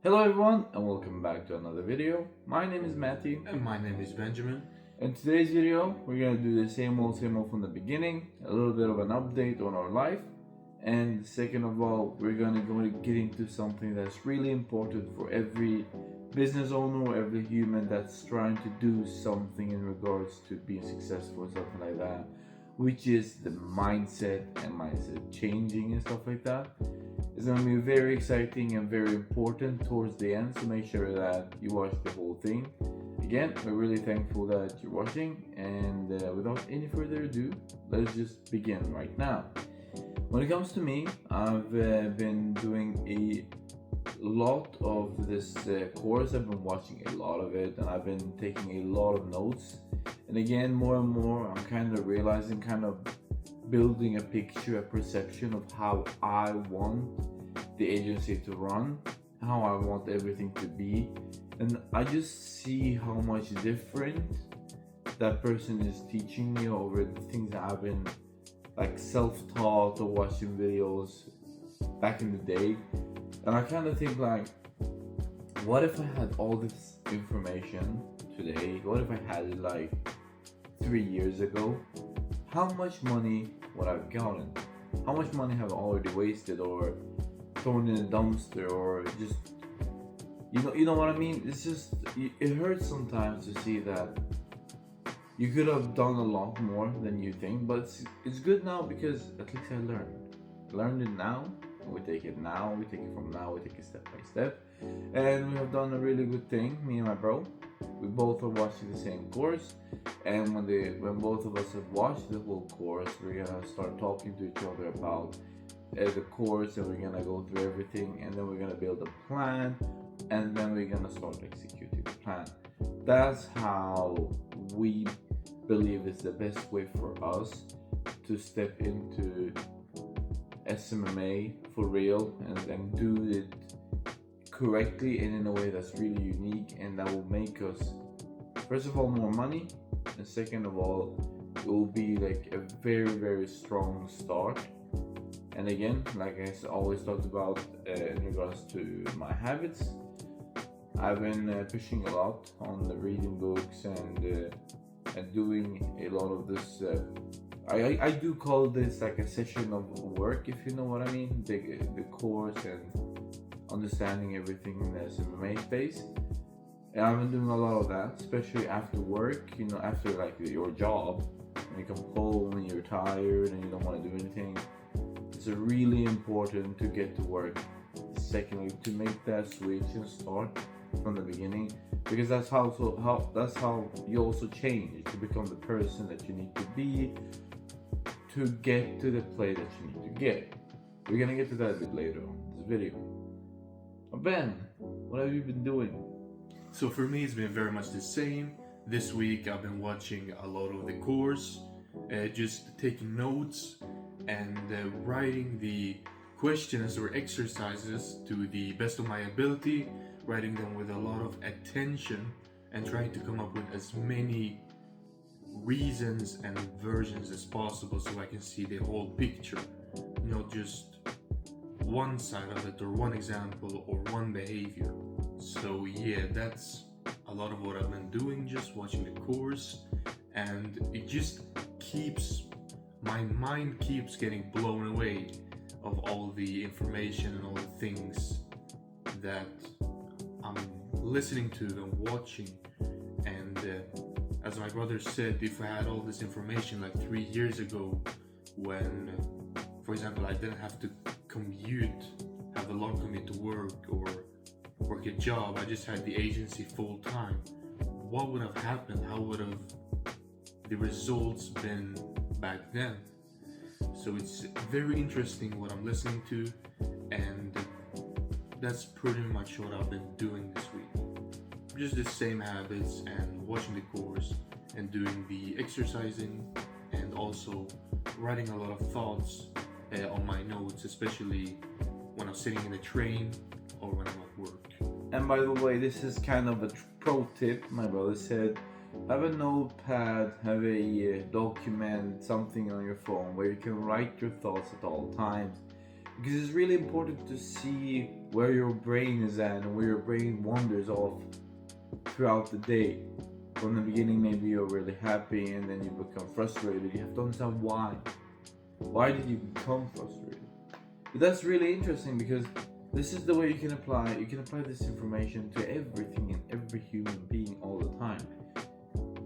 Hello everyone and welcome back to another video. My name is Matthew And my name is Benjamin. and today's video we're going to do the same old from the beginning, a little bit of an update on our life, and second of all we're going to get into something that's really important for every business owner or every human that's trying to do something in regards to being successful or something like that, which is the mindset and mindset changing and stuff like that. It's going to be very exciting and very important towards the end, so make sure that you watch the whole thing. Again, we're really thankful that you're watching, and without any further ado, let's just begin right now. When it comes to me, I've been doing a lot of this course. I've been watching a lot of it, and I've been taking a lot of notes. And again, more and more, I'm kind of realizing, building a picture, a perception of how I want the agency to run, how I want everything to be, and I just see how much different that person is teaching me over the things that I've been like self-taught or watching videos back in the day. And I kind of think like, what if I had all this information today? What if I had it like 3 years ago? How much money would I've gotten? How much money have I already wasted or thrown in a dumpster, or just you know what I mean? It's just, it hurts sometimes to see that you could have done a lot more than you think, but it's good now because at least I learned it now. We take it now, we take it from now, we take it step by step, and we have done a really good thing. Me and my bro, we both are watching the same course, and when both of us have watched the whole course, we're gonna start talking to each other about the course, and we're gonna go through everything, and then we're gonna build a plan, and then we're gonna start executing the plan. That's how we believe is the best way for us to step into SMMA for real, and then do it correctly and in a way that's really unique, and that will make us, first of all, more money, and second of all, it will be like a very strong start. And again, like I always talked about in regards to my habits, I've been pushing a lot on the reading books and doing a lot of this. I do call this like a session of work, if you know what I mean. The course and understanding everything in the SMMA space. And I've been doing a lot of that, especially after work. You know, after like your job, when you come home and you're tired and you don't want to do anything, it's really important to get to work. Secondly, to make that switch and start from the beginning, because that's how you also change to become the person that you need to be to get to the play that you need to get. We're gonna get to that a bit later on in this video. Ben, what have you been doing? So for me, it's been very much the same. This week, I've been watching a lot of the course, just taking notes and writing the questions or exercises to the best of my ability, writing them with a lot of attention, and trying to come up with as many reasons and versions as possible so I can see the whole picture, not just one side of it or one example or one behavior. So yeah, that's a lot of what I've been doing, just watching the course, and it just keeps, my mind keeps getting blown away of all the information and all the things that I'm listening to and watching. And as my brother said, if I had all this information like 3 years ago, when, for example, I didn't have to have a long commute to work or work a job, I just had the agency full time, what would have happened? How would have the results been back then? So it's very interesting what I'm listening to, and that's pretty much what I've been doing this week. Just the same habits, and watching the course and doing the exercising, and also writing a lot of thoughts on my notes, especially when I'm sitting in a train or when I'm at work. And by the way, this is kind of a pro tip. My brother said, have a notepad, have a document, something on your phone where you can write your thoughts at all times. because it's really important to see where your brain is at and where your brain wanders off throughout the day. From the beginning, maybe you're really happy and then you become frustrated. You have to understand why. Why did you become frustrated? But that's really interesting because this is the way you can apply this information to everything and every human being all the time.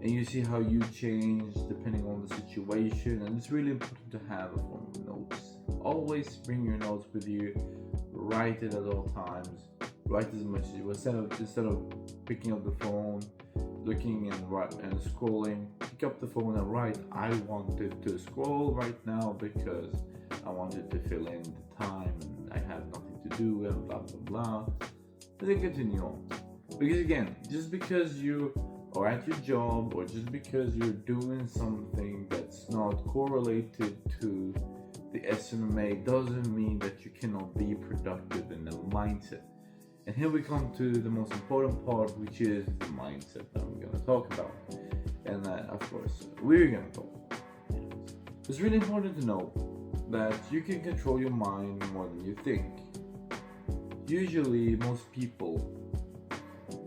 And you see how you change depending on the situation, and it's really important to have a form of notes. Always bring your notes with you, write it at all times, write as much as you instead of picking up the phone, looking and scrolling. Pick up the phone and write, I wanted to scroll right now because I wanted to fill in the time and I have nothing to do and blah blah blah. And then continue on. Because again, just because you are at your job or just because you're doing something that's not correlated to the SMMA doesn't mean that you cannot be productive in the mindset. And here we come to the most important part, which is the mindset that we're going to talk about. And of course, we're going to talk about it. It's really important to know that you can control your mind more than you think. Usually, most people,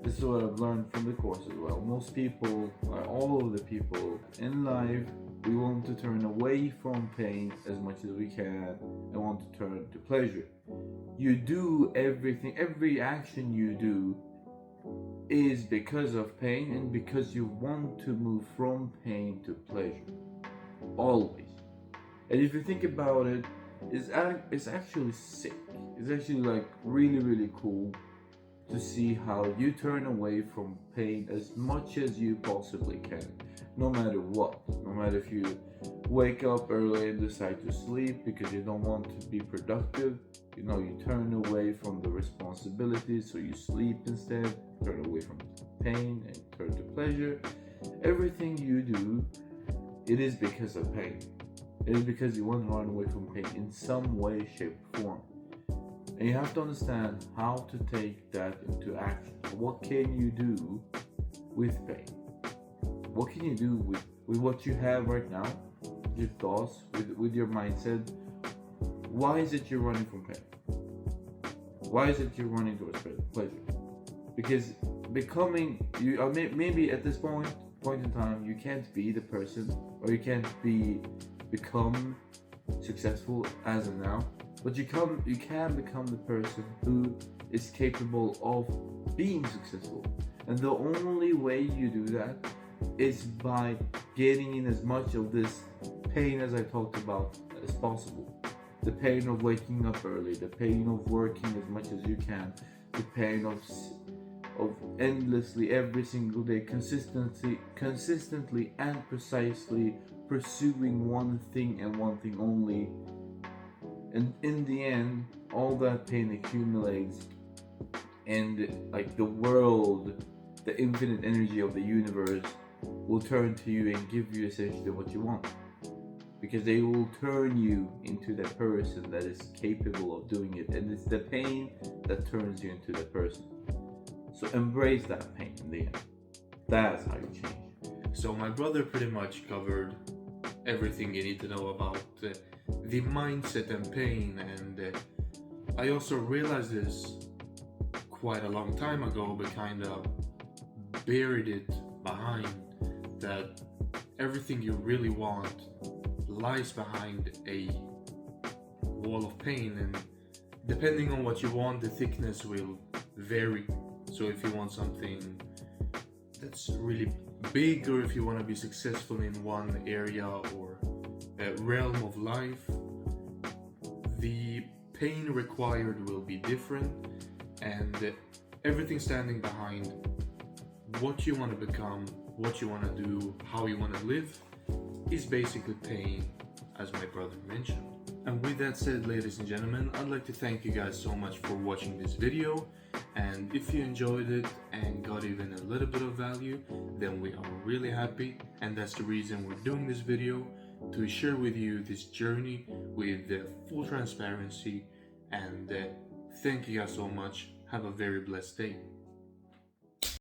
this is what I've learned from the course as well, most people, all of the people in life, we want to turn away from pain as much as we can and want to turn to pleasure. You do everything, every action you do is because of pain and because you want to move from pain to pleasure. Always. And if you think about it, it's actually sick. It's actually like really cool to see how you turn away from pain as much as you possibly can. No matter what. No matter if you wake up early and decide to sleep because you don't want to be productive. You know, you turn away from the responsibilities, so you sleep instead, turn away from pain and turn to pleasure. Everything you do, it is because of pain. It is because you want to run away from pain in some way, shape, or form. And you have to understand how to take that into action. What can you do with pain? What can you do with what you have right now? Your thoughts, with your mindset. Why is it you're running from pain? Why is it you're running towards pleasure? Because maybe at this point in time, you can't be the person, or you can't become successful as of now, but you can become the person who is capable of being successful. And the only way you do that is by getting in as much of this pain as I talked about as possible. The pain of waking up early, the pain of working as much as you can, the pain of endlessly every single day consistently and precisely pursuing one thing and one thing only. And in the end, all that pain accumulates, and like the world, the infinite energy of the universe will turn to you and give you essentially what you want. Because they will turn you into the person that is capable of doing it. And it's the pain that turns you into the person. So embrace that pain in the end. That's how you change. So my brother pretty much covered everything you need to know about the mindset and pain. And I also realized this quite a long time ago, but kind of buried it behind that everything you really want lies behind a wall of pain, and depending on what you want, the thickness will vary. So if you want something that's really big, or if you want to be successful in one area or realm of life, the pain required will be different, and everything standing behind what you want to become, what you want to do, how you want to live is basically pain, as my brother mentioned. And with that said, ladies and gentlemen, I'd like to thank you guys so much for watching this video. And if you enjoyed it and got even a little bit of value, then we are really happy. And that's the reason we're doing this video, to share with you this journey with full transparency. And thank you guys so much. Have a very blessed day.